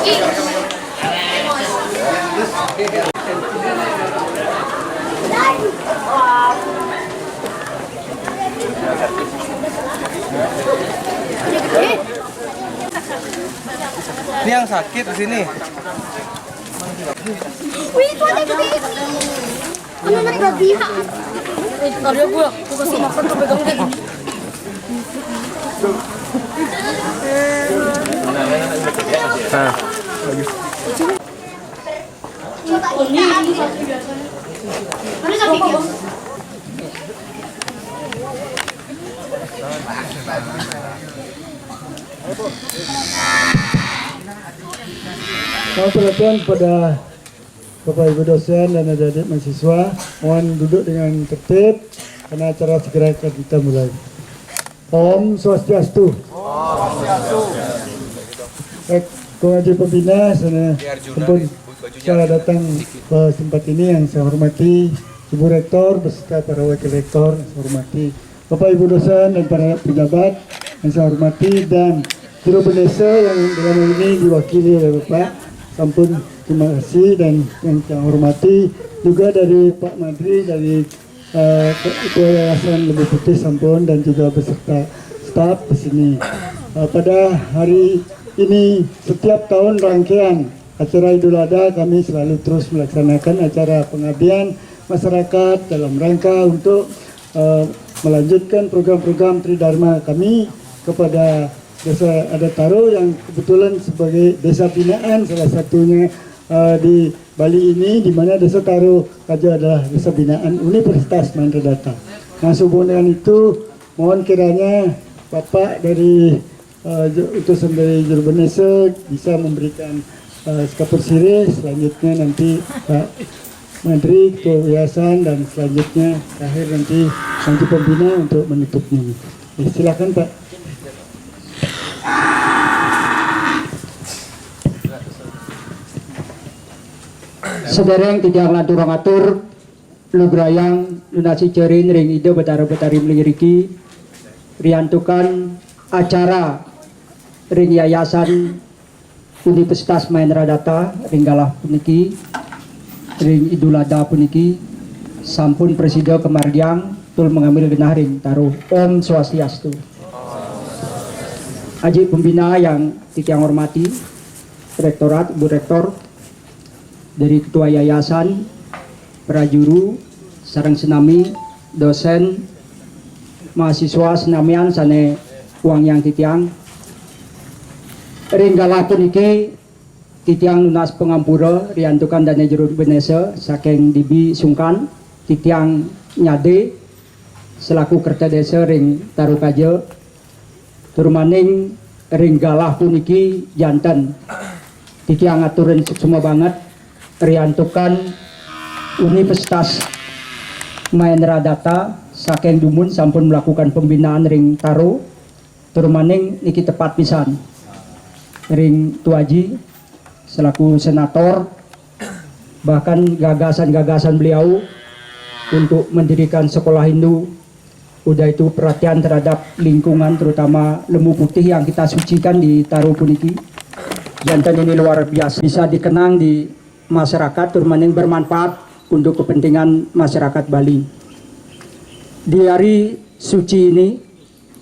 Ini yang sakit di sini. Wih, itu ada gede ini. Anak babi. Ada gua kasih makan tuh pegang kayak gini. Nah, Ini sapi biasa. Mana sapi biasa? Mohon perhatian kepada Bapak Ibu dosen dan adik-adik mahasiswa, mohon duduk dengan tertib karena acara segera akan kita mulai. Om Swastiastu. Baik, Haji Pembina, saya datang ke tempat ini yang saya hormati Ibu Rektor beserta para wakil rektor, yang saya hormati Bapak Ibu dosen dan para pejabat yang saya hormati, dan Juru Benese yang dalam hal ini diwakili oleh Bapak. Sampun, terima kasih, dan yang saya hormati juga dari Pak Madri dari Ketua Yayasan Lembu Putih Sampun dan juga beserta staf di sini. Pada hari ini setiap tahun rangkaian acara Idul Adha kami selalu terus melaksanakan acara pengabdian masyarakat dalam rangka untuk melanjutkan program-program Tridharma kami kepada Desa Adataro yang kebetulan sebagai desa binaan salah satunya di Bali ini, di mana Desa Taro Kajo adalah desa binaan Universitas Mahendra. Nah, sehubungan dengan itu, mohon kiranya Bapak dari utusan dari Juru Benese bisa memberikan skapur sirih, selanjutnya nanti Pak Menteri Ketua Yayasan, dan selanjutnya terakhir nanti Pembina untuk menutupnya. Silakan Pak. Sedereng tidak ngatur-ngatur lugrayang lunasi cerin ring ide betara-betari meliriki riantukan acara ring yayasan Universitas Mahendra Data ringgalah puniki ring Idul Adha puniki sampun presida kemardiang tul mengambil genah ring taruh Om Swastiastu. Aji Pembina yang titiang hormati Rektorat, Ibu Rektor, dari Ketua Yayasan, prajuru, sareng senami, dosen, mahasiswa senamian sane uang yang titiang. Ringgalah puniki titiang lunas pengampura riantukan dana Juru Benese saking Dibi Sungkan titiang nyade selaku kerta desa ring Tarukaje turmaning ringgalah puniki janten titiang aturan semua banget riantukan Universitas Mahendra Data saking Dumun sampun melakukan pembinaan ring Taro turmaning niki tepat pisan ring Tuaji selaku senator, bahkan gagasan-gagasan beliau untuk mendirikan sekolah Hindu, udah itu perhatian terhadap lingkungan terutama lembu putih yang kita sucikan di Taro puniki jantan ini luar biasa, bisa dikenang di masyarakat turmaning bermanfaat untuk kepentingan masyarakat Bali. Di hari suci ini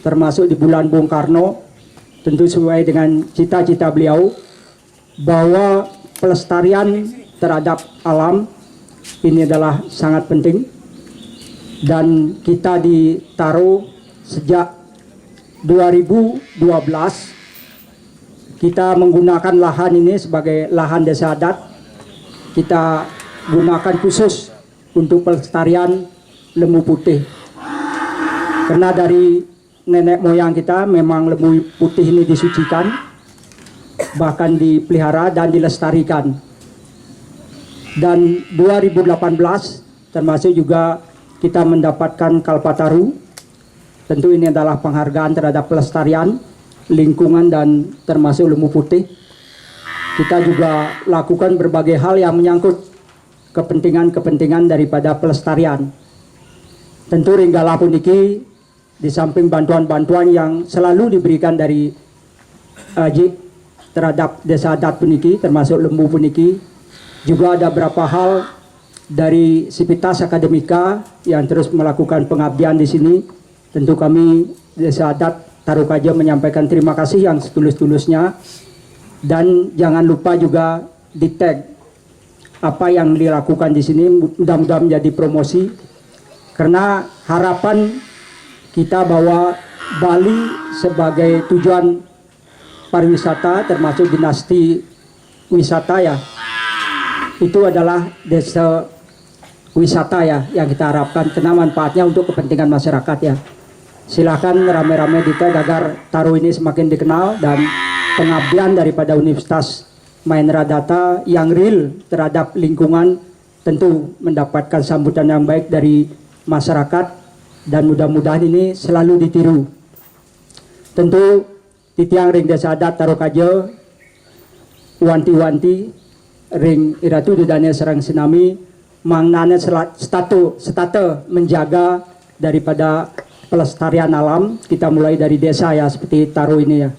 termasuk di bulan Bung Karno tentu sesuai dengan cita-cita beliau bahwa pelestarian terhadap alam ini adalah sangat penting, dan kita di Taro sejak 2012 kita menggunakan lahan ini sebagai lahan desa adat. Kita gunakan khusus untuk pelestarian lembu putih karena dari nenek moyang kita memang lembu putih ini disucikan, bahkan dipelihara dan dilestarikan. Dan 2018 termasuk juga kita mendapatkan Kalpataru. Tentu ini adalah penghargaan terhadap pelestarian lingkungan dan termasuk lembu putih. Kita juga lakukan berbagai hal yang menyangkut kepentingan-kepentingan daripada pelestarian. Tentu ringgalah puniki di samping bantuan-bantuan yang selalu diberikan dari Ajik terhadap desa adat puniki termasuk Lembu puniki. Juga ada beberapa hal dari Sivitas Akademika yang terus melakukan pengabdian di sini. Tentu kami desa adat Tarukaja menyampaikan terima kasih yang setulus-tulusnya, dan jangan lupa juga di tag apa yang dilakukan di sini, mudah-mudahan menjadi promosi, karena harapan kita bahwa Bali sebagai tujuan pariwisata termasuk dinasti wisata ya, itu adalah desa wisata ya yang kita harapkan, karena manfaatnya untuk kepentingan masyarakat ya. Silakan rame-rame di tag agar Taru ini semakin dikenal, dan pengabdian daripada Universitas Mahendra Data yang real terhadap lingkungan tentu mendapatkan sambutan yang baik dari masyarakat, dan mudah-mudahan ini selalu ditiru. Tentu titiang ring desa adat Tarukaja wanti-wanti ring iratu dudane serang sinami mangnane statu menjaga daripada pelestarian alam. Kita mulai dari desa ya, seperti Taru ini ya.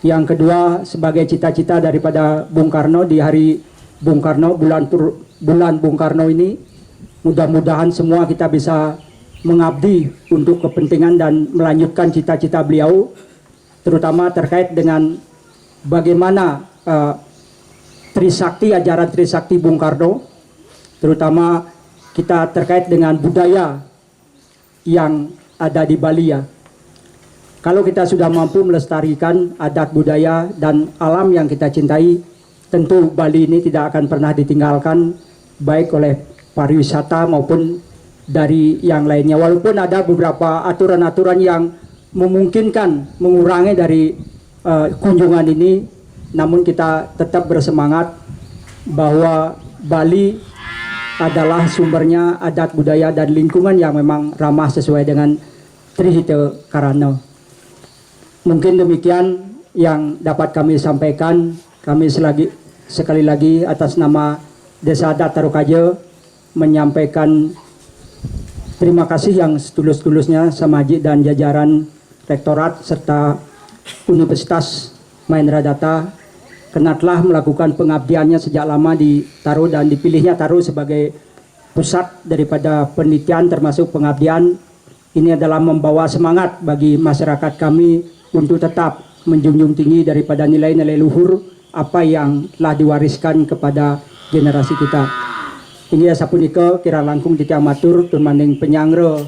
Yang kedua, sebagai cita-cita daripada Bung Karno di hari Bung Karno, bulan Bung Karno ini, mudah-mudahan semua kita bisa mengabdi untuk kepentingan dan melanjutkan cita-cita beliau, terutama terkait dengan bagaimana Trisakti, ajaran Trisakti Bung Karno, terutama kita terkait dengan budaya yang ada di Bali ya. Kalau kita sudah mampu melestarikan adat budaya dan alam yang kita cintai, tentu Bali ini tidak akan pernah ditinggalkan baik oleh pariwisata maupun dari yang lainnya. Walaupun ada beberapa aturan-aturan yang memungkinkan mengurangi dari kunjungan ini, namun kita tetap bersemangat bahwa Bali adalah sumbernya adat budaya dan lingkungan yang memang ramah sesuai dengan Trihita Karana. Mungkin demikian yang dapat kami sampaikan. Kami sekali lagi atas nama Desa Adat Tarukaja menyampaikan terima kasih yang setulus-tulusnya sama Haji dan jajaran Rektorat serta Universitas Mahendra Data, karena telah melakukan pengabdiannya sejak lama di Taru, dan dipilihnya Taru sebagai pusat daripada penelitian termasuk pengabdian. Ini adalah membawa semangat bagi masyarakat kami untuk tetap menjunjung tinggi daripada nilai-nilai luhur apa yang telah diwariskan kepada generasi kita. Ini sapunika kira langkung titiang matur turmaning penyangre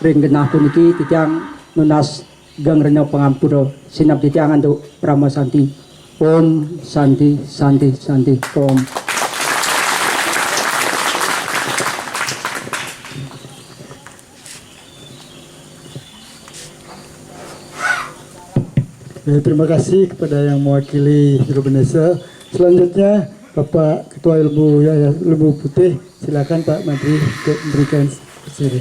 ring genah puniki titiang nunas gang rena pangampura sinap titiang untuk Brahma Santi. Om Santi Santi Santi Om. Terima kasih kepada yang mewakili Hero Benesa. Selanjutnya Bapak Ketua Ilmu Lembu Putih, silakan Pak Menteri untuk memberikan siri.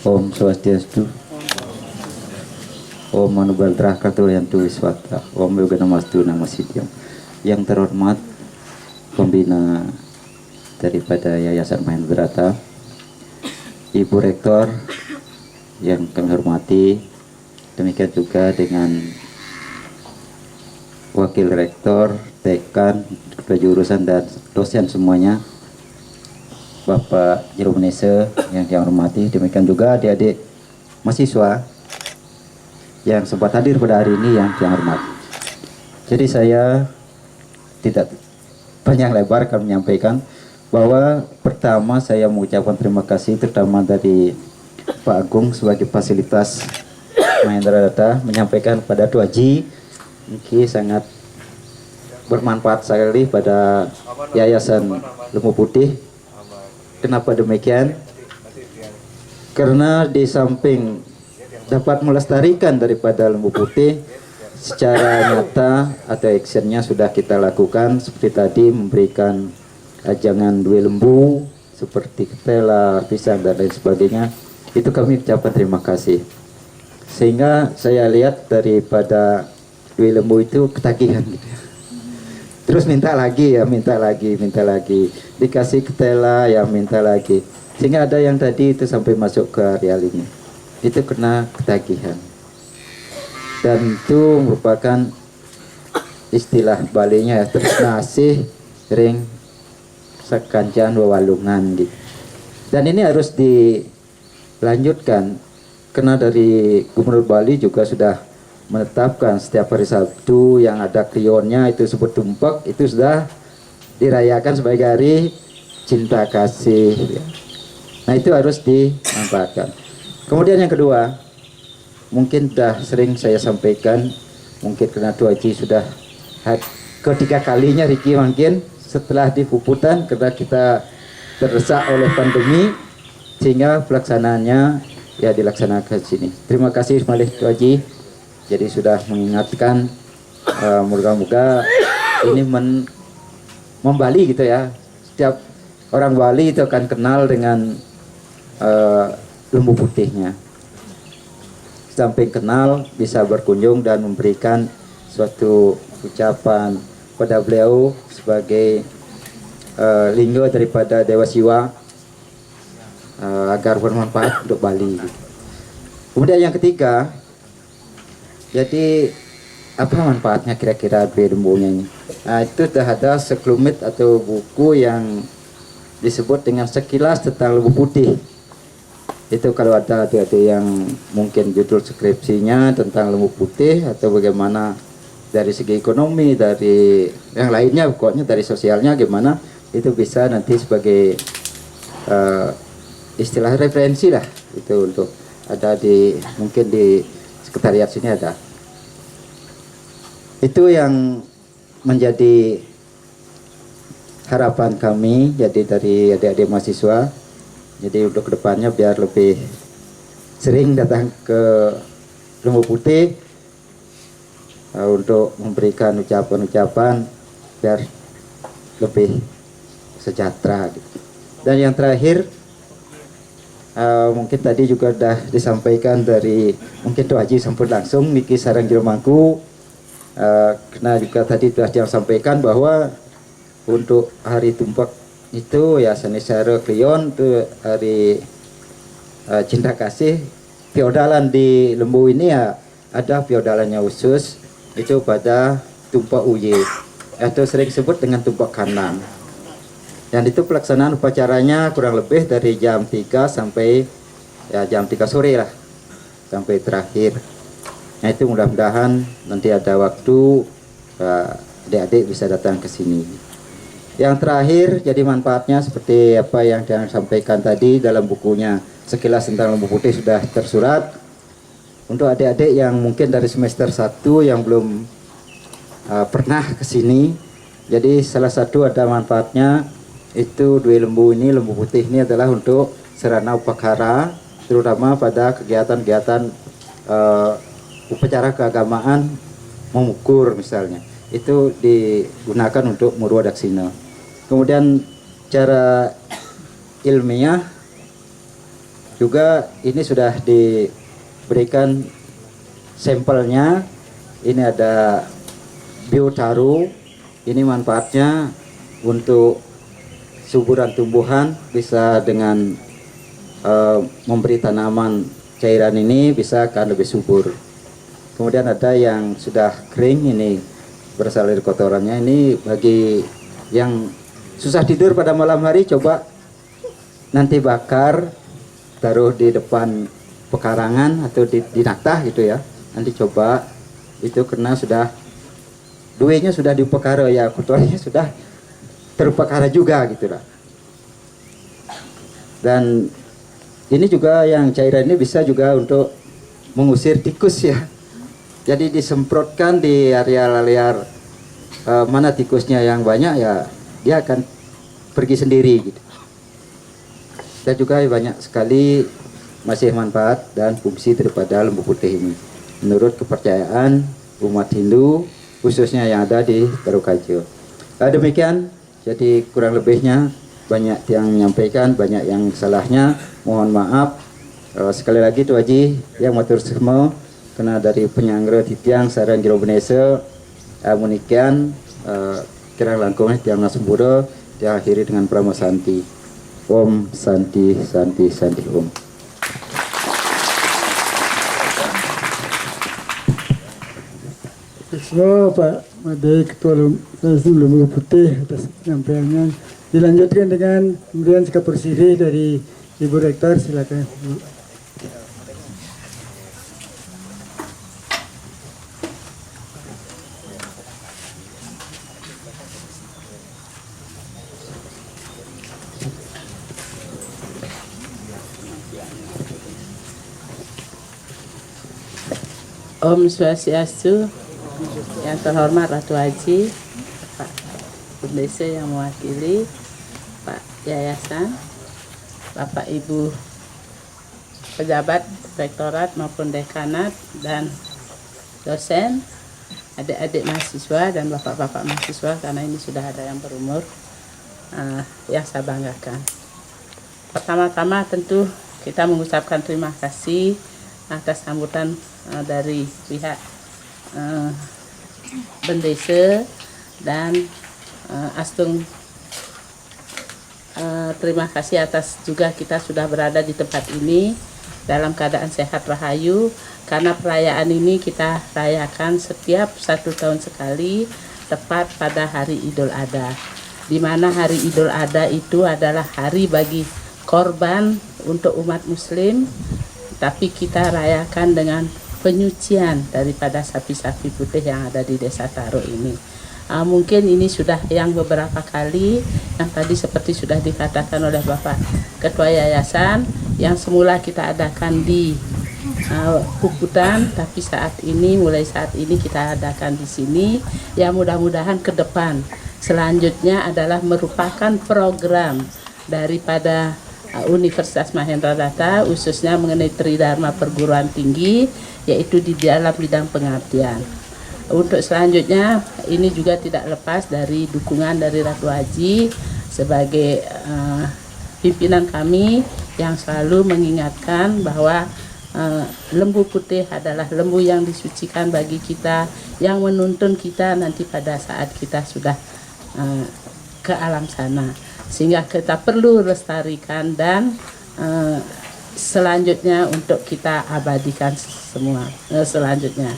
Om Swastiastu. Om Manubaltrah Kartoyantu Wiswata. Om Yoga Namastu Namasityam. Yang terhormat Pembina daripada Yayasan Mahendra Data, Ibu Rektor yang kami hormati, demikian juga dengan Wakil Rektor, Dekan, Kejurusan dan dosen semuanya, Bapak Jero Benesa yang kami hormati, demikian juga adik-adik mahasiswa yang sempat hadir pada hari ini yang kami hormati. Jadi saya tidak panjang lebar kami menyampaikan bahwa pertama saya mengucapkan terima kasih terutama dari Pak Agung sebagai fasilitas Mahendra Data menyampaikan pada 2G ini sangat bermanfaat sekali pada Yayasan Lembu Putih. Kenapa demikian? Karena di samping dapat melestarikan daripada Lembu Putih, secara nyata atau actionnya sudah kita lakukan seperti tadi memberikan ajangan duel lembu seperti ketela, pisang dan lain sebagainya. Itu kami ucapkan terima kasih. Sehingga saya lihat daripada duel lembu itu ketagihan gitu. Terus minta lagi ya, minta lagi. Dikasih ketela ya minta lagi. Sehingga ada yang tadi itu sampai masuk ke areal ini. Itu kena ketagihan. Dan itu merupakan istilah Balinya ya, tresna asih ring sakancan wewalungan gitu. Dan ini harus dilanjutkan karena dari Gubernur Bali juga sudah menetapkan setiap hari Sabtu yang ada klionnya itu sebut tumpak itu sudah dirayakan sebagai hari cinta kasih ya. Nah itu harus dimanfaatkan. Kemudian yang kedua, mungkin sudah sering saya sampaikan, mungkin karena Tuh Haji sudah ketiga kalinya Riki mungkin setelah di Puputan karena kita terdesak oleh pandemi sehingga pelaksanaannya ya dilaksanakan di sini. Terima kasih malih Tuh Haji. Jadi sudah mengingatkan, moga-moga ini membali gitu ya. Setiap orang Bali itu akan kenal dengan lembu putihnya. Sampai kenal bisa berkunjung dan memberikan suatu ucapan pada beliau sebagai linggo daripada Dewa Siwa agar bermanfaat untuk Bali. Kemudian yang ketiga, jadi apa manfaatnya kira-kira lembunya ini? Nah, itu sudah ada sekelumit atau buku yang disebut dengan sekilas tentang lembu putih. Itu kalau ada yang mungkin judul skripsinya tentang lembu putih atau bagaimana dari segi ekonomi, dari yang lainnya, pokoknya dari sosialnya gimana, itu bisa nanti sebagai istilah referensi lah itu untuk ada di mungkin di sekretariat sini ada. Itu yang menjadi harapan kami jadi dari adik-adik mahasiswa. Jadi untuk kedepannya biar lebih sering datang ke Lembu Putih untuk memberikan ucapan-ucapan biar lebih sejahtera gitu. Dan yang terakhir mungkin tadi juga sudah disampaikan dari mungkin Tuh Haji sampun langsung Niki Sarang Jeromangku, karena juga tadi sudah disampaikan bahwa untuk hari tumpak itu ya Sanisara Klion itu hari cinta kasih. Feodalan di Lembu ini ya ada feodalannya khusus itu pada tumpak uye atau sering disebut dengan tumpak kanan. Dan itu pelaksanaan upacaranya kurang lebih dari jam 3 sampai ya jam 3 sore lah sampai terakhir. Nah itu mudah-mudahan nanti ada waktu adik-adik bisa datang ke sini. Yang terakhir jadi manfaatnya seperti apa yang disampaikan tadi dalam bukunya sekilas tentang Lembu Putih sudah tersurat. Untuk adik-adik yang mungkin dari semester 1 yang belum pernah ke sini, jadi salah satu ada manfaatnya itu dua lembu ini, Lembu Putih ini adalah untuk sarana upacara, terutama pada kegiatan-kegiatan upacara keagamaan, mengukur misalnya, itu digunakan untuk murwadaksina. Kemudian cara ilmiah juga ini sudah diberikan sampelnya. Ini ada biotaru, ini manfaatnya untuk suburan tumbuhan, bisa dengan memberi tanaman cairan ini bisa akan lebih subur. Kemudian ada yang sudah kering, ini berasal dari kotorannya. Ini bagi yang susah tidur pada malam hari, coba nanti bakar, taruh di depan pekarangan atau di naktah gitu ya. Nanti coba itu karena sudah duenya sudah dipekara ya, kotorannya sudah terpekara juga gitu lah. Dan ini juga yang cairan ini bisa juga untuk mengusir tikus ya. Jadi disemprotkan di area-area mana tikusnya yang banyak ya dia akan pergi sendiri gitu. Dan juga banyak sekali masih manfaat dan fungsi daripada Lembu Putih ini menurut kepercayaan umat Hindu khususnya yang ada di Tarukajo. Demikian, jadi kurang lebihnya banyak yang menyampaikan, banyak yang salahnya, mohon maaf. Sekali lagi Tuh Haji yang matur semua kena dari penyanggara titiang sarang jero benese munikian kirang langkungnya tiang nasembura diakhiri dengan pramasanti. Om Santi Santi Santi Om. Semua Pak Made Ketua Lembu Putih atas penyampaiannya. Dilanjutkan dengan pemberian sikap bersih dari Ibu Rektor, silakan. Om Swastiastu, yang terhormat Ratu Haji, Pak Bendesa yang mewakili, Pak Yayasan, Bapak Ibu pejabat rektorat maupun dekanat dan dosen, adik-adik mahasiswa dan bapak-bapak mahasiswa, karena ini sudah ada yang berumur, yang saya banggakan. Pertama-tama tentu kita mengucapkan terima kasih atas sambutan dari pihak Bendesa dan Astung. Terima kasih atas juga kita sudah berada di tempat ini dalam keadaan sehat rahayu, karena perayaan ini kita rayakan setiap 1 tahun sekali tepat pada hari Idul Adha, di mana hari Idul Adha itu adalah hari bagi korban untuk umat muslim, tapi kita rayakan dengan penyucian daripada sapi-sapi putih yang ada di Desa Taro ini. Mungkin ini sudah yang beberapa kali, yang tadi seperti sudah dikatakan oleh Bapak Ketua Yayasan, yang semula kita adakan di Puputan, tapi mulai saat ini kita adakan di sini. Ya, mudah-mudahan ke depan selanjutnya adalah merupakan program daripada Universitas Mahendradatta, khususnya mengenai Tridharma Perguruan Tinggi, yaitu di dalam bidang pengabdian. Untuk selanjutnya, ini juga tidak lepas dari dukungan dari Ratu Haji sebagai pimpinan kami yang selalu mengingatkan bahwa lembu putih adalah lembu yang disucikan bagi kita, yang menuntun kita nanti pada saat kita sudah ke alam sana. Sehingga kita perlu lestarikan dan selanjutnya untuk kita abadikan semua selanjutnya.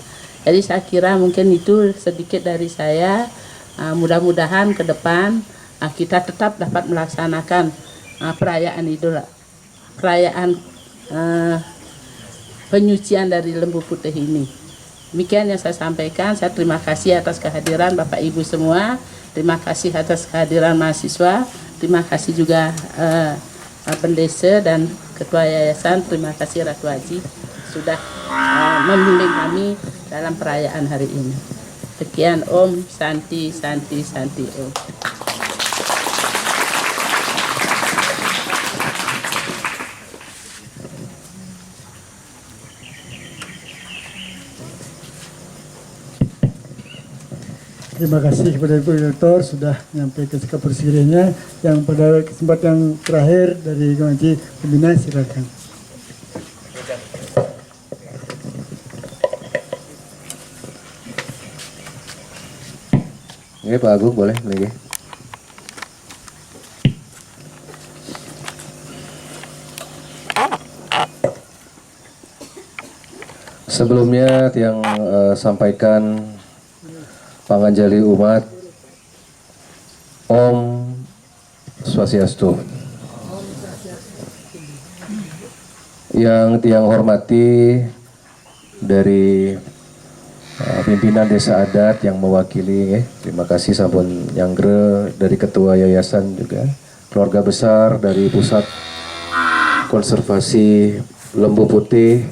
Jadi saya kira mungkin itu sedikit dari saya. Mudah-mudahan ke depan kita tetap dapat melaksanakan perayaan penyucian dari lembu putih ini. Demikian yang saya sampaikan. Saya terima kasih atas kehadiran Bapak Ibu semua. Terima kasih atas kehadiran mahasiswa. Terima kasih juga Bendesa dan Ketua Yayasan. Terima kasih Ratu Haji sudah membimbing kami dalam perayaan hari ini. Sekian, Om Santi Santi Santi Om. Terima kasih kepada Ibu Rektor sudah menyampaikan sikap bersihnya. Yang pada kesempatan yang terakhir dari Komisi Pembina, silakan. Oke, Pak Agung boleh lagi. Sebelumnya yang sampaikan panganjali umat, Om Swastiastu. Yang tiang hormati dari pimpinan desa adat yang mewakili, terima kasih sampun Nyanggre dari Ketua Yayasan juga, keluarga besar dari Pusat Konservasi Lembu Putih,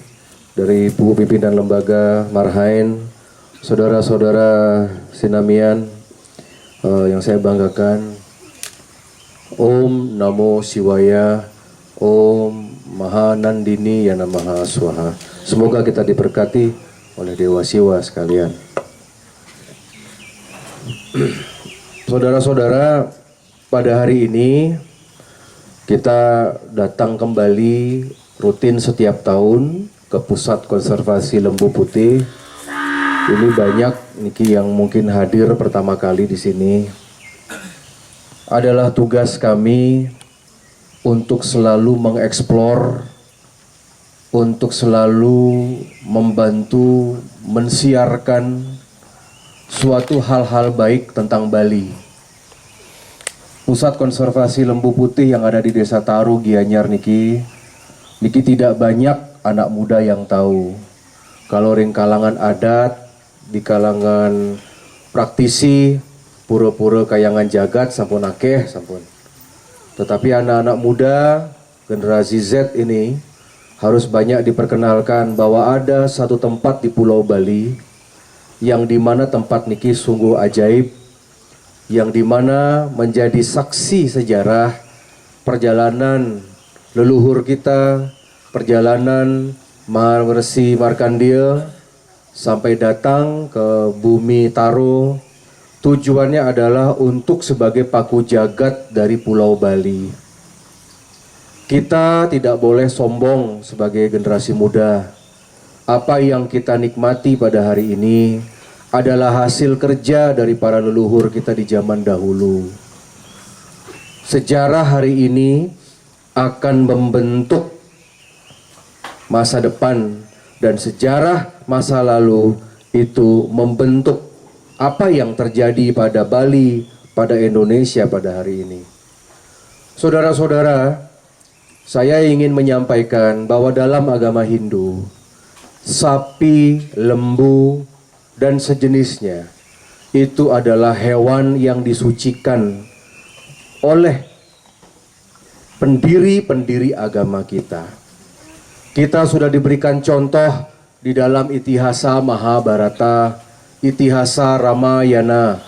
dari Bu Pimpinan Lembaga Marhain, saudara-saudara Sinamian yang saya banggakan. Om Namo Siwaya, Om Mahanandini Yana Maha Swaha. Semoga kita diberkati oleh Dewa Siwa sekalian. Saudara-saudara, pada hari ini kita datang kembali rutin setiap tahun ke Pusat Konservasi Lembu Putih. Ini banyak niki yang mungkin hadir pertama kali di sini. Adalah tugas kami untuk selalu mengeksplor, untuk selalu membantu mensiarkan suatu hal-hal baik tentang Bali. Pusat Konservasi Lembu Putih yang ada di Desa Taru, Gianyar niki tidak banyak anak muda yang tahu. Kalau ring kalangan adat, di kalangan praktisi, pura-pura kayangan jagat sampun akeh sampun. Tetapi anak-anak muda generasi Z ini harus banyak diperkenalkan bahwa ada satu tempat di Pulau Bali yang dimana tempat niki sungguh ajaib, yang dimana menjadi saksi sejarah perjalanan leluhur kita, perjalanan Maharishi Markandeya sampai datang ke bumi Taro. Tujuannya adalah untuk sebagai paku jagat dari Pulau Bali. Kita tidak boleh sombong sebagai generasi muda. Apa yang kita nikmati pada hari ini adalah hasil kerja dari para leluhur kita di zaman dahulu. Sejarah hari ini akan membentuk masa depan, dan sejarah masa lalu itu membentuk apa yang terjadi pada Bali, pada Indonesia pada hari ini. Saudara-saudara, saya ingin menyampaikan bahwa dalam agama Hindu, sapi, lembu, dan sejenisnya itu adalah hewan yang disucikan oleh pendiri-pendiri agama kita. Kita sudah diberikan contoh di dalam Itihasa Mahabharata, Itihasa Ramayana.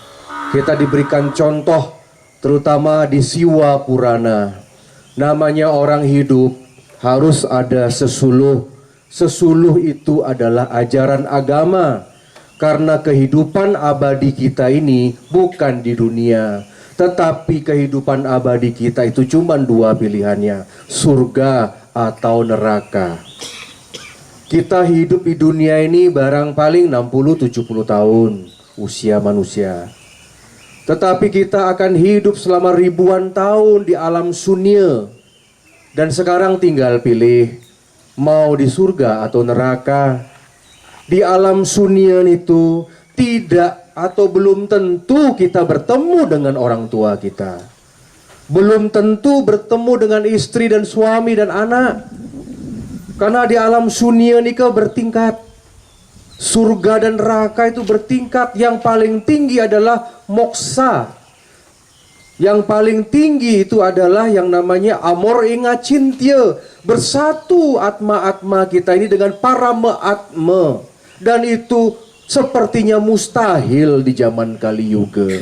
Kita diberikan contoh terutama di Siwa Purana. Namanya orang hidup harus ada sesuluh. Sesuluh itu adalah ajaran agama. Karena kehidupan abadi kita ini bukan di dunia, tetapi kehidupan abadi kita itu cuma dua pilihannya, surga atau neraka. Kita hidup di dunia ini barang paling 60-70 tahun usia manusia. Tetapi kita akan hidup selama ribuan tahun di alam sunya. Dan sekarang tinggal pilih mau di surga atau neraka. Di alam sunia itu tidak atau belum tentu kita bertemu dengan orang tua kita. Belum tentu bertemu dengan istri dan suami dan anak. Karena di alam sunia nikah bertingkat. Surga dan neraka itu bertingkat. Yang paling tinggi adalah moksa. Yang paling tinggi itu adalah yang namanya amor inga cintya. Bersatu atma-atma kita ini dengan parama atma. Dan itu sepertinya mustahil di zaman Kali Yuga.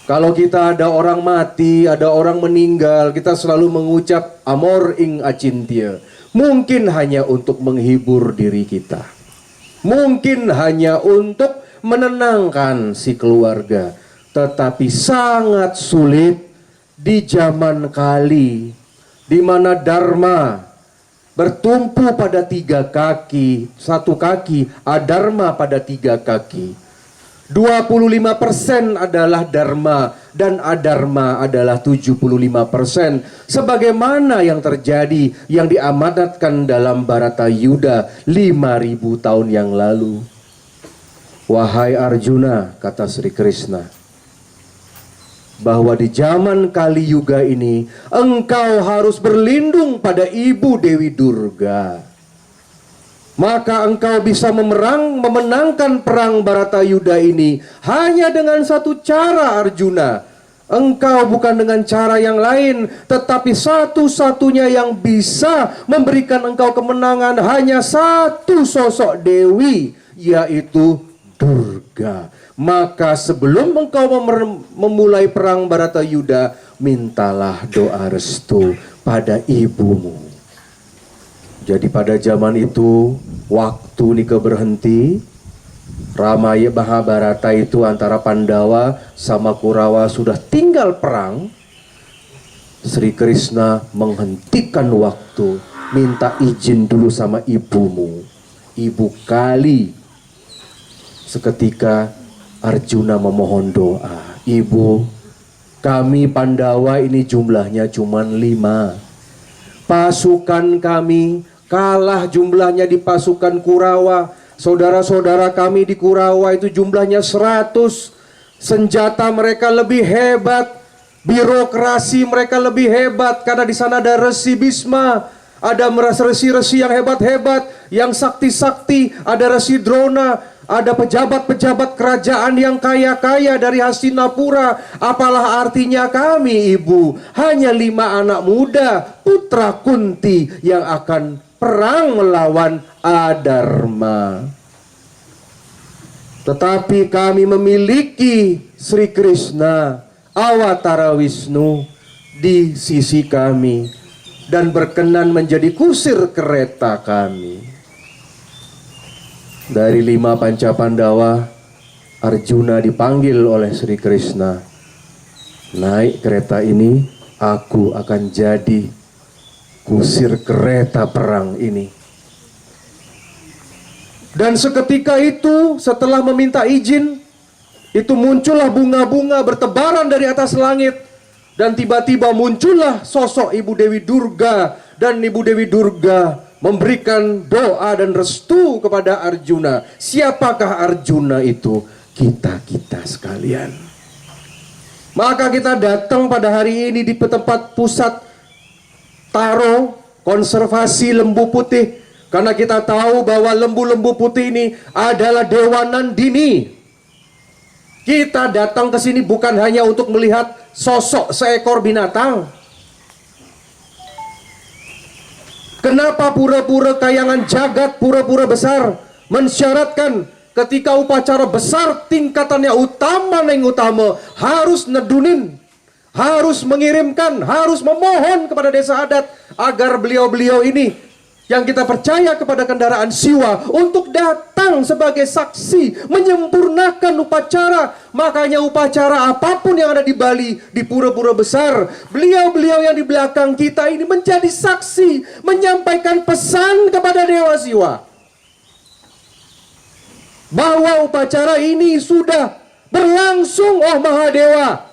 Kalau kita ada orang mati, ada orang meninggal, kita selalu mengucap amor ing acintya. Mungkin hanya untuk menghibur diri kita. Mungkin hanya untuk menenangkan si keluarga. Tetapi sangat sulit di zaman Kali, di mana Dharma bertumpu pada 3 kaki, 1 kaki, adharma pada 3 kaki. 25% adalah dharma dan adharma adalah 75%. Sebagaimana yang terjadi yang diamanatkan dalam Bharatayuda 5.000 tahun yang lalu. Wahai Arjuna, kata Sri Krishna, bahwa di zaman Kali Yuga ini engkau harus berlindung pada Ibu Dewi Durga. Maka engkau bisa memenangkan perang Bharatayuda ini hanya dengan satu cara, Arjuna. Engkau bukan dengan cara yang lain, tetapi satu-satunya yang bisa memberikan engkau kemenangan hanya satu sosok Dewi, yaitu Durga. Maka sebelum engkau memulai perang Bharatayuda, mintalah doa restu pada ibumu. Jadi pada zaman itu, waktu nika berhenti, Ramaya Mahabharata itu antara Pandawa sama Kurawa sudah tinggal perang. Sri Krishna menghentikan waktu, minta izin dulu sama ibumu, Ibu Kali. Seketika Arjuna memohon doa, Ibu, Kami Pandawa ini jumlahnya cuma 5. Pasukan kami kalah jumlahnya di pasukan Kurawa. Saudara-saudara kami di Kurawa itu jumlahnya 100. Senjata mereka lebih hebat. Birokrasi mereka lebih hebat karena di sana ada Resi Bisma. Ada resi-resi yang hebat-hebat, yang sakti-sakti, ada Resi Drona, ada pejabat-pejabat kerajaan yang kaya-kaya dari Hastinapura. Apalah artinya kami, Ibu? Hanya 5 anak muda, putra Kunti yang akan perang melawan Adharma. Tetapi kami memiliki Sri Krishna, Awatara Wisnu di sisi kami dan berkenan menjadi kusir kereta kami. Dari 5 Panca Pandawa, Arjuna dipanggil oleh Sri Krishna. Naik kereta ini, aku akan jadi kusir kereta perang ini. Dan seketika itu, setelah meminta izin, itu muncullah bunga-bunga bertebaran dari atas langit. Dan tiba-tiba muncullah sosok Ibu Dewi Durga. Dan Ibu Dewi Durga memberikan doa dan restu kepada Arjuna. Siapakah Arjuna itu? Kita-kita sekalian. Maka kita datang pada hari ini di tempat pusat Taro konservasi lembu putih. Karena kita tahu bahwa lembu-lembu putih ini adalah Dewa Nandini. Kita datang ke sini bukan hanya untuk melihat sosok seekor binatang. Kenapa pura-pura kayangan jagat, pura-pura besar mensyaratkan ketika upacara besar tingkatannya utama harus nedunin, harus mengirimkan, harus memohon kepada desa adat agar beliau-beliau ini yang kita percaya kepada kendaraan Siwa untuk datang sebagai saksi menyempurnakan upacara. Makanya upacara apapun yang ada di Bali, di pura-pura besar, beliau-beliau yang di belakang kita ini menjadi saksi, menyampaikan pesan kepada Dewa Siwa bahwa upacara ini sudah berlangsung, oh Mahadewa.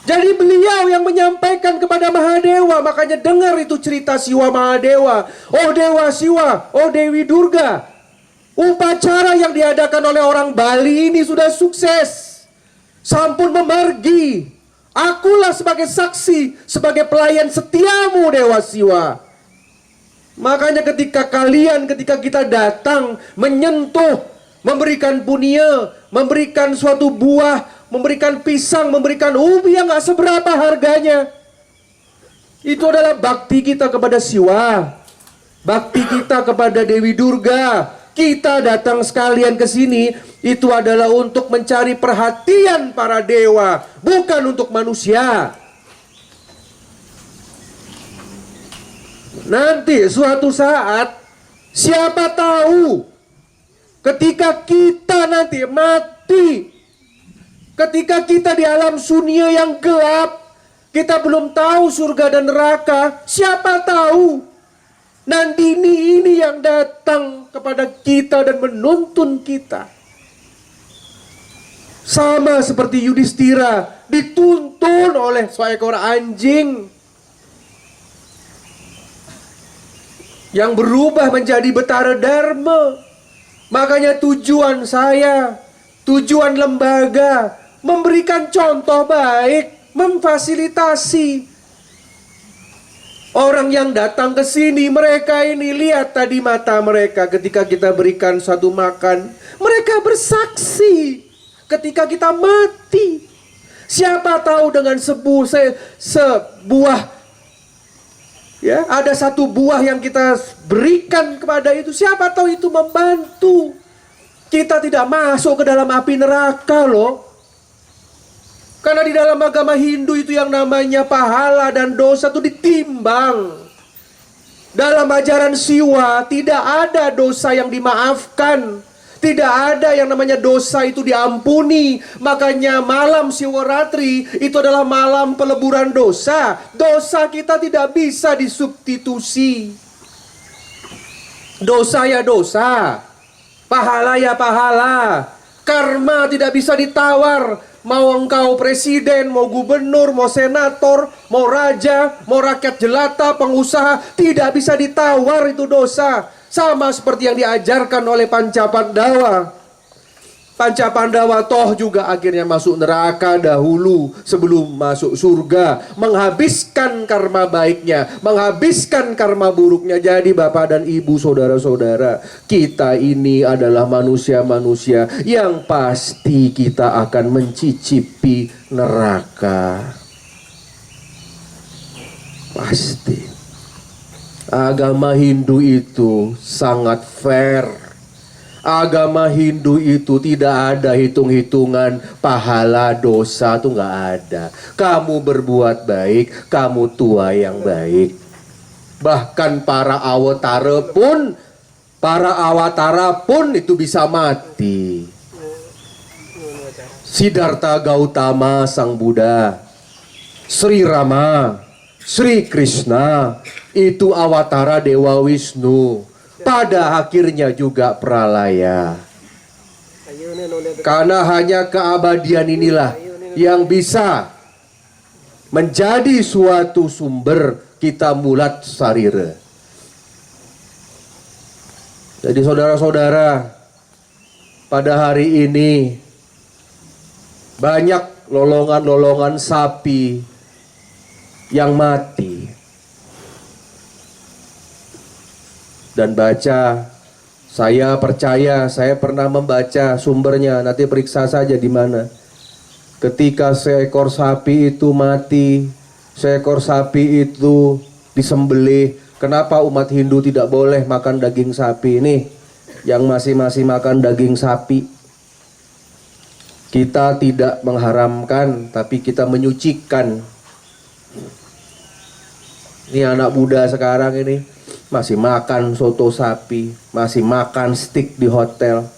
Jadi beliau yang menyampaikan kepada Mahadewa. Makanya dengar itu cerita Siwa Mahadewa. Oh Dewa Siwa, oh Dewi Durga, upacara yang diadakan oleh orang Bali ini sudah sukses, sampun memargi. Akulah sebagai saksi, sebagai pelayan setiamu Dewa Siwa. Makanya ketika kita datang menyentuh, memberikan punya, memberikan suatu buah, memberikan pisang, memberikan ubi yang gak seberapa harganya, itu adalah bakti kita kepada Siwa, bakti kita kepada Dewi Durga. Kita datang sekalian ke sini itu adalah untuk mencari perhatian para dewa, bukan untuk manusia. Nanti suatu saat, siapa tahu ketika kita nanti mati, ketika kita di alam sunia yang gelap, kita belum tahu surga dan neraka. Siapa tahu Nandini ini yang datang kepada kita dan menuntun kita. Sama seperti Yudhistira dituntun oleh seekor anjing yang berubah menjadi Betara Dharma. Makanya tujuan saya, tujuan lembaga, memberikan contoh baik, memfasilitasi orang yang datang ke sini. Mereka ini lihat tadi mata mereka ketika kita berikan satu makan, mereka bersaksi ketika kita mati. Siapa tahu dengan sebuah ya, ada satu buah yang kita berikan kepada itu, siapa tahu itu membantu kita tidak masuk ke dalam api neraka loh. Karena di dalam agama Hindu itu yang namanya pahala dan dosa itu ditimbang. Dalam ajaran Siwa tidak ada dosa yang dimaafkan, tidak ada yang namanya dosa itu diampuni. Makanya malam Siwaratri itu adalah malam peleburan dosa. Dosa kita tidak bisa disubstitusi. Dosa ya dosa, pahala ya pahala. Karma tidak bisa ditawar. Mau engkau presiden, mau gubernur, mau senator, mau raja, mau rakyat jelata, pengusaha, tidak bisa ditawar, itu dosa. Sama seperti yang diajarkan oleh Pancapandawa. Pancapandawa toh juga akhirnya masuk neraka dahulu sebelum masuk surga. Menghabiskan karma baiknya, menghabiskan karma buruknya. Jadi Bapak dan Ibu, saudara-saudara, kita ini adalah manusia-manusia yang pasti kita akan mencicipi neraka. Pasti. Agama Hindu itu sangat fair. Agama Hindu itu tidak ada hitung-hitungan pahala dosa, itu nggak ada. Kamu berbuat baik, kamu tua yang baik. Bahkan para awatara pun itu bisa mati. Siddhartha Gautama sang Buddha, Sri Rama, Sri Krishna, itu awatara Dewa Wisnu. Pada akhirnya juga pralaya. Karena hanya keabadian inilah yang bisa menjadi suatu sumber kita mulat sarira. Jadi saudara-saudara, pada hari ini banyak lolongan-lolongan sapi yang mati. Dan baca, saya percaya, saya pernah membaca sumbernya, nanti periksa saja di mana. Ketika seekor sapi itu mati, seekor sapi itu disembelih, kenapa umat Hindu tidak boleh makan daging sapi ini? Yang masih makan daging sapi. Kita tidak mengharamkan, tapi kita menyucikan. Ini anak muda sekarang ini masih makan soto sapi, masih makan steak di hotel.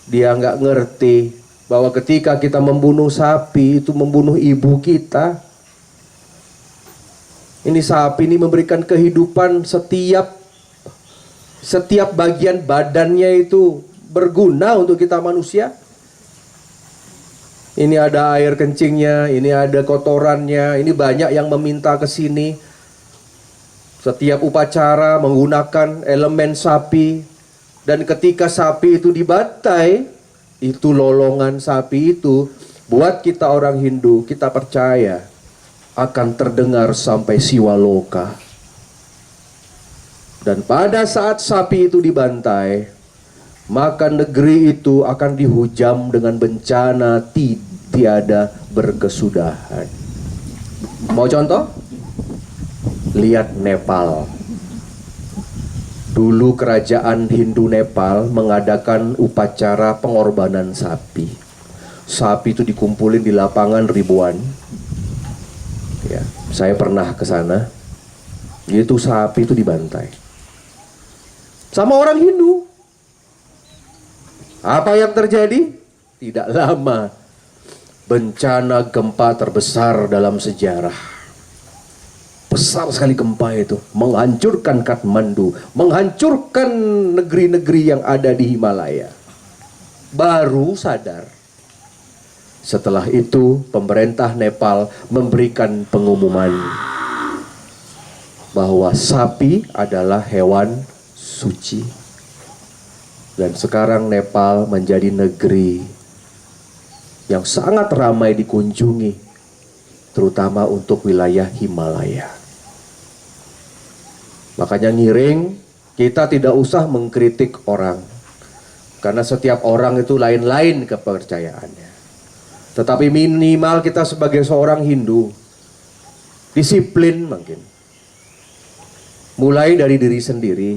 Dia nggak ngerti bahwa ketika kita membunuh sapi, itu membunuh ibu kita. Ini sapi ini memberikan kehidupan, setiap bagian badannya itu berguna untuk kita manusia. Ini ada air kencingnya, ini ada kotorannya, ini banyak yang meminta ke sini. Setiap upacara menggunakan elemen sapi. Dan ketika sapi itu dibantai, itu lolongan sapi itu, buat kita orang Hindu, kita percaya akan terdengar sampai Siwaloka. Dan pada saat sapi itu dibantai, maka negeri itu akan dihujam dengan bencana tiada berkesudahan. Mau contoh? Lihat Nepal. Dulu kerajaan Hindu Nepal mengadakan upacara pengorbanan sapi. Sapi itu dikumpulin di lapangan ribuan. Ya, saya pernah ke sana. Itu sapi itu dibantai sama orang Hindu. Apa yang terjadi? Tidak lama, bencana gempa terbesar dalam sejarah. Besar sekali gempa itu, menghancurkan Kathmandu, menghancurkan negeri-negeri yang ada di Himalaya. Baru sadar. Setelah itu pemerintah Nepal memberikan pengumuman bahwa sapi adalah hewan suci. Dan sekarang Nepal menjadi negeri yang sangat ramai dikunjungi, terutama untuk wilayah Himalaya. Makanya ngiring, kita tidak usah mengkritik orang. Karena setiap orang itu lain-lain kepercayaannya. Tetapi minimal kita sebagai seorang Hindu, disiplin mungkin. Mulai dari diri sendiri.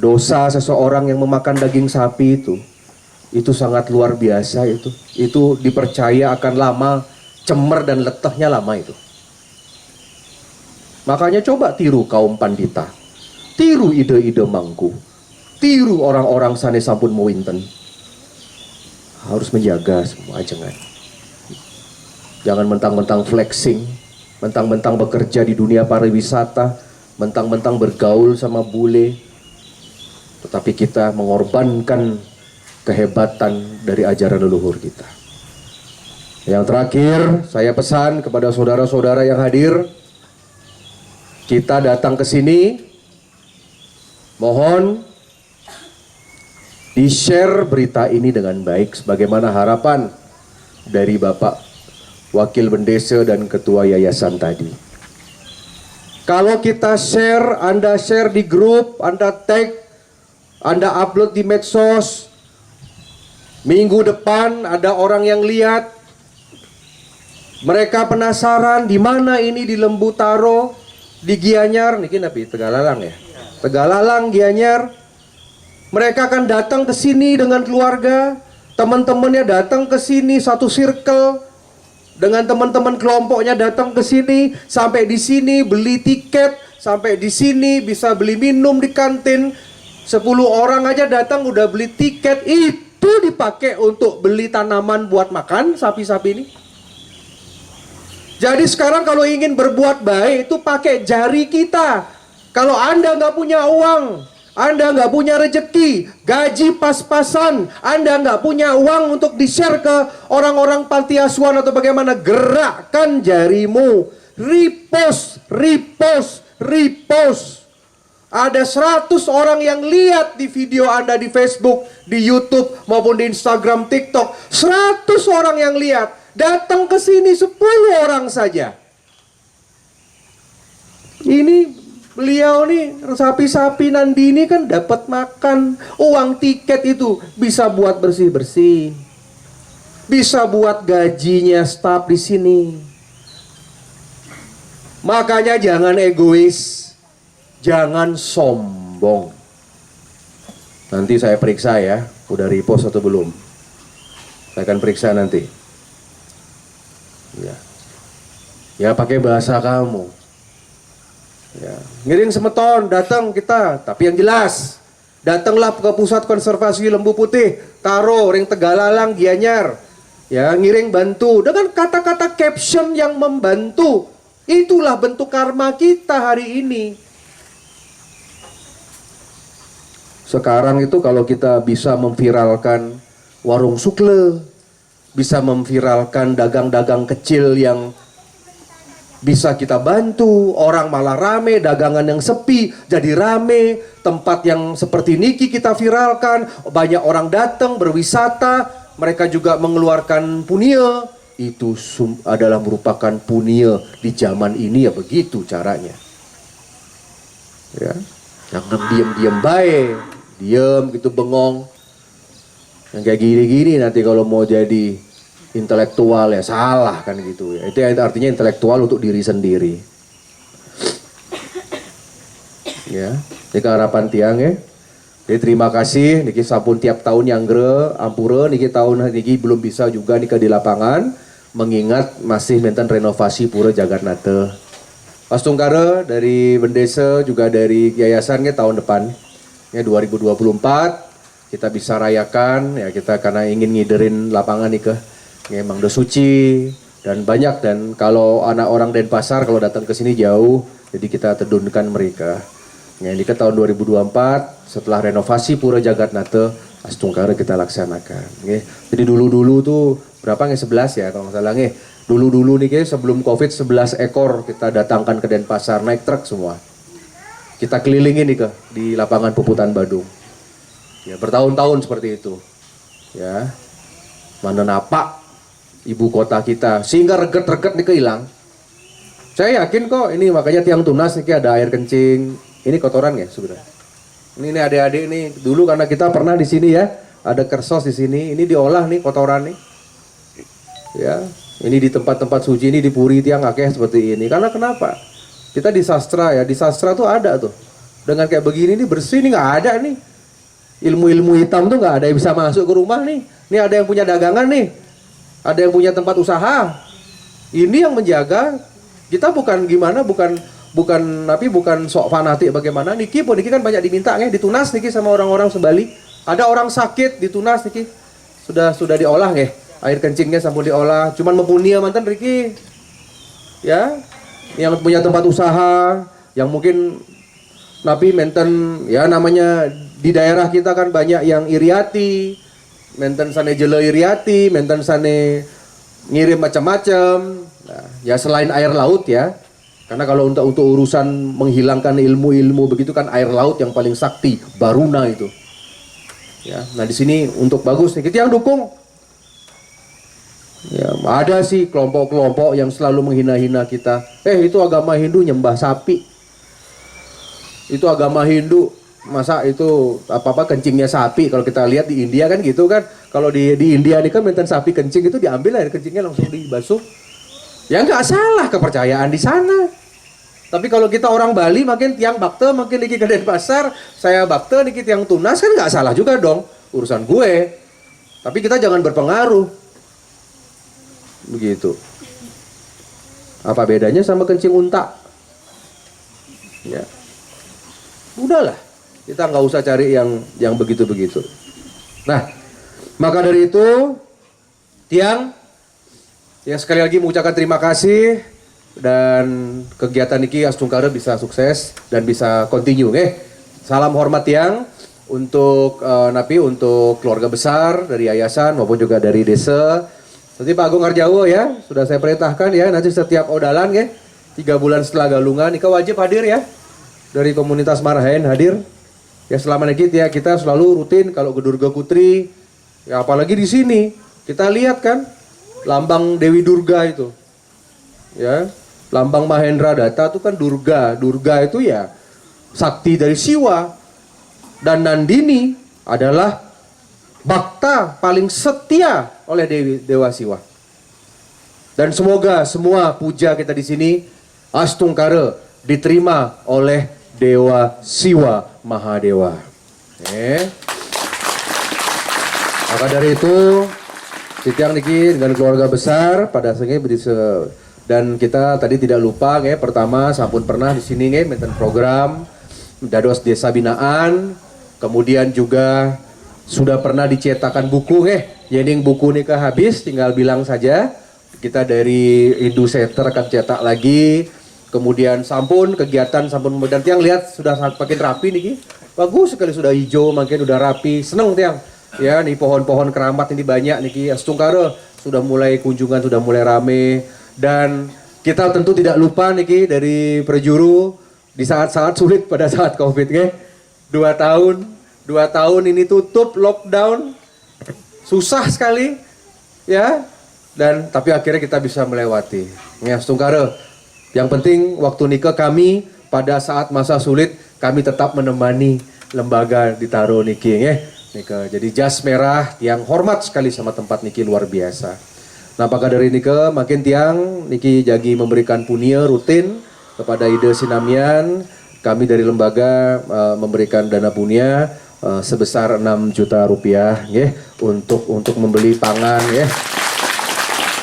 Dosa seseorang yang memakan daging sapi itu sangat luar biasa itu. Itu dipercaya akan lama, cemer dan letahnya lama itu. Makanya coba tiru kaum pandita, tiru ide-ide mangku, tiru orang-orang sanes sampun mewinten. Harus menjaga semua, jangan mentang-mentang flexing, mentang-mentang bekerja di dunia pariwisata, mentang-mentang bergaul sama bule, tetapi kita mengorbankan kehebatan dari ajaran leluhur kita. Yang terakhir, saya pesan kepada saudara-saudara yang hadir, kita datang ke sini, mohon di-share berita ini dengan baik sebagaimana harapan dari Bapak Wakil Bendesa dan Ketua Yayasan tadi. Kalau kita share, Anda share di grup, Anda tag, Anda upload di medsos, minggu depan ada orang yang lihat, mereka penasaran di mana ini di Lembu Taro, di Gianyar, niki napi Tegalalang ya. Tegalalang, Gianyar. Mereka akan datang ke sini dengan keluarga, teman-temannya datang ke sini satu circle dengan teman-teman kelompoknya datang ke sini, sampai di sini beli tiket, sampai di sini bisa beli minum di kantin. 10 orang aja datang udah beli tiket, itu dipakai untuk beli tanaman buat makan sapi-sapi ini. Jadi sekarang kalau ingin berbuat baik itu pakai jari kita. Kalau Anda nggak punya uang, Anda nggak punya rezeki, gaji pas-pasan, Anda nggak punya uang untuk di-share ke orang-orang panti asuhan atau bagaimana, gerakkan jarimu. Repost, repost, repost. Ada 100 orang yang lihat di video Anda di Facebook, di YouTube, maupun di Instagram, TikTok. 100 orang yang lihat. Datang ke sini 10 orang saja. Ini beliau nih, sapi-sapi Nandini kan dapat makan. Uang tiket itu bisa buat bersih-bersih. Bisa buat gajinya staf di sini. Makanya jangan egois. Jangan sombong. Nanti saya periksa ya, udah repost atau belum. Saya akan periksa nanti. Ya pakai bahasa kamu. Ya, ngiring semeton, datang kita, tapi yang jelas, datanglah ke Pusat Konservasi Lembu Putih, Taro, Ring Tegalalang, Gianyar. Ya, ngiring bantu dengan kata-kata caption yang membantu. Itulah bentuk karma kita hari ini. Sekarang itu kalau kita bisa memviralkan warung sukle, bisa memviralkan dagang-dagang kecil yang bisa kita bantu, orang malah rame, dagangan yang sepi jadi rame, tempat yang seperti niki kita viralkan, banyak orang datang berwisata, mereka juga mengeluarkan punia, itu adalah merupakan punia di zaman ini ya, begitu caranya. Ya, jangan diam-diam baik, diam gitu bengong. Yang kayak gini-gini nanti kalau mau jadi intelektual ya salah kan gitu ya. Itu artinya intelektual untuk diri sendiri. Ya, ini harapan tiang ya. Jadi terima kasih niki sampun tiap tahun yang gre ampura niki tahun niki belum bisa juga nika di lapangan mengingat masih menten renovasi pura Jagatnata. Pas tungkara dari Bendesa juga dari yayasannya tahun depan ya 2024 kita bisa rayakan ya, kita karena ingin ngiderin lapangan nih ke Mangdo Suci dan banyak, dan kalau anak orang Denpasar kalau datang ke sini jauh, jadi kita tedunkan mereka. Ya, ini ke tahun 2024 setelah renovasi Pura Jagatnata Astungkara kita laksanakan. Ya. Jadi dulu-dulu tuh berapa nih 11 ya kalau nggak salah nih. Dulu-dulu nih sebelum Covid 11 ekor kita datangkan ke Denpasar naik truk semua. Kita kelilingin nih di lapangan Puputan Badung. Ya, bertahun-tahun seperti itu. Ya. Mana napak ibu kota kita sehingga reget-reget nih kehilang. Saya yakin kok ini makanya tiang tunas nih ada air kencing. Ini kotoran ya sebenarnya. Ini adik-adik nih dulu karena kita pernah di sini ya, ada kersos di sini. Ini diolah nih kotoran nih. Ya, ini di tempat-tempat suci ini di puri tiang akeh seperti ini. Karena kenapa? Kita di sastra ya, di sastra tuh ada tuh. Dengan kayak begini nih bersih nih nggak ada nih. Ilmu-ilmu hitam tuh nggak ada yang bisa masuk ke rumah nih. Ini ada yang punya dagangan nih, ada yang punya tempat usaha. Ini yang menjaga kita bukan gimana, bukan sok fanatik bagaimana. Niki kan banyak diminta nih, ditunas niki sama orang-orang Sebali. Ada orang sakit ditunas niki, sudah diolah nih, air kencingnya sampai diolah. Cuman mempunyai mantan Riki, ya, yang punya tempat usaha, yang mungkin napi menten ya namanya di daerah kita kan banyak yang iriati, menten sane jele iriati, menten sane ngirim macam-macam. Nah, ya selain air laut ya. Karena kalau untuk urusan menghilangkan ilmu-ilmu begitu kan air laut yang paling sakti, Baruna itu. Ya, nah di sini untuk bagus nih, kita yang dukung. Ya, ada sih kelompok-kelompok yang selalu menghina-hina kita. Itu agama Hindu nyembah sapi. Itu agama Hindu, masa itu apa-apa kencingnya sapi. Kalau kita lihat di India kan gitu kan. Kalau di India ini kan menten sapi kencing itu diambil air kencingnya langsung dibasuh. Ya nggak salah kepercayaan di sana. Tapi kalau kita orang Bali makin tiang bakte, makin niki ke Denpasar, saya bakte niki tiang tunas kan nggak salah juga dong. Urusan gue. Tapi kita jangan berpengaruh. Begitu. Apa bedanya sama kencing unta? Ya. Udahlah. Kita nggak usah cari yang begitu-begitu. Nah, maka dari itu tiang ya sekali lagi mengucapkan terima kasih dan kegiatan niki Astungkara bisa sukses dan bisa continue. Salam hormat tiang untuk Napi, untuk keluarga besar dari yayasan maupun juga dari desa. Nanti Pak Agung Harjawo ya, sudah saya perintahkan ya, nanti setiap odalan ya, 3 bulan setelah galungan, Ika wajib hadir ya, dari komunitas Marhaen hadir. Ya selama ini ya kita selalu rutin kalau ke Durga Putri, ya apalagi di sini, kita lihat kan, lambang Dewi Durga itu. Ya, lambang Mahendra Datta itu kan Durga, Durga itu ya sakti dari Siwa, dan Nandini adalah bakta paling setia oleh Dewa Siwa. Dan semoga semua puja kita di sini Astungkara diterima oleh Dewa Siwa Mahadewa. Maka dari itu Sitiang niki dengan keluarga besar pada senge dan kita tadi tidak lupa pertama sampun pernah di sini menten program dados desa binaan, kemudian juga sudah pernah dicetakan buku yening buku nikah habis tinggal bilang saja kita dari Hindu Center akan cetak lagi. Kemudian sampun kegiatan sampun dan tiang lihat sudah makin rapi niki, bagus sekali, sudah hijau makin udah rapi, seneng tiang ya. Nih pohon-pohon keramat ini banyak niki Astungkara sudah mulai kunjungan, sudah mulai rame. Dan kita tentu tidak lupa niki dari Prejuru di saat-saat sulit pada saat Covid 2 tahun ini tutup, lockdown, susah sekali, ya. Dan tapi akhirnya kita bisa melewati. Ya, Astungkara. Yang penting waktu nikah kami pada saat masa sulit kami tetap menemani lembaga ditaruh niki, Nika. Jadi jas merah yang hormat sekali sama tempat niki luar biasa. Nah, maka dari niki makin tiang niki jagi memberikan punia rutin kepada Ide Sinamian. Kami dari lembaga memberikan dana punia sebesar 6 juta rupiah untuk membeli pangan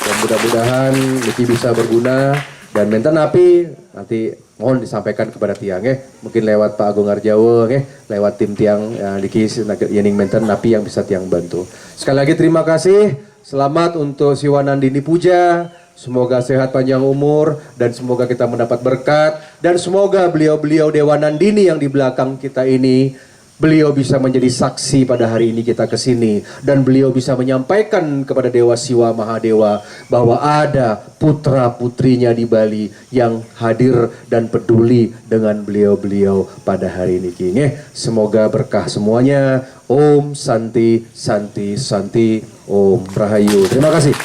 dan mudah-mudahan niki bisa berguna dan menten Napi nanti mohon disampaikan kepada tiang mungkin lewat Pak Agung Harjawo lewat tim tiang niki yening menten Napi yang bisa tiang bantu. Sekali lagi terima kasih, selamat untuk Siwa Nandini Puja. Semoga sehat panjang umur dan semoga kita mendapat berkat dan semoga beliau-beliau Dewa Nandini yang di belakang kita ini beliau bisa menjadi saksi pada hari ini kita kesini dan beliau bisa menyampaikan kepada Dewa Siwa Mahadewa bahwa ada putra-putrinya di Bali yang hadir dan peduli dengan beliau-beliau pada hari ini. Semoga berkah semuanya. Om Santi Santi Santi. Om Rahayu. Terima kasih.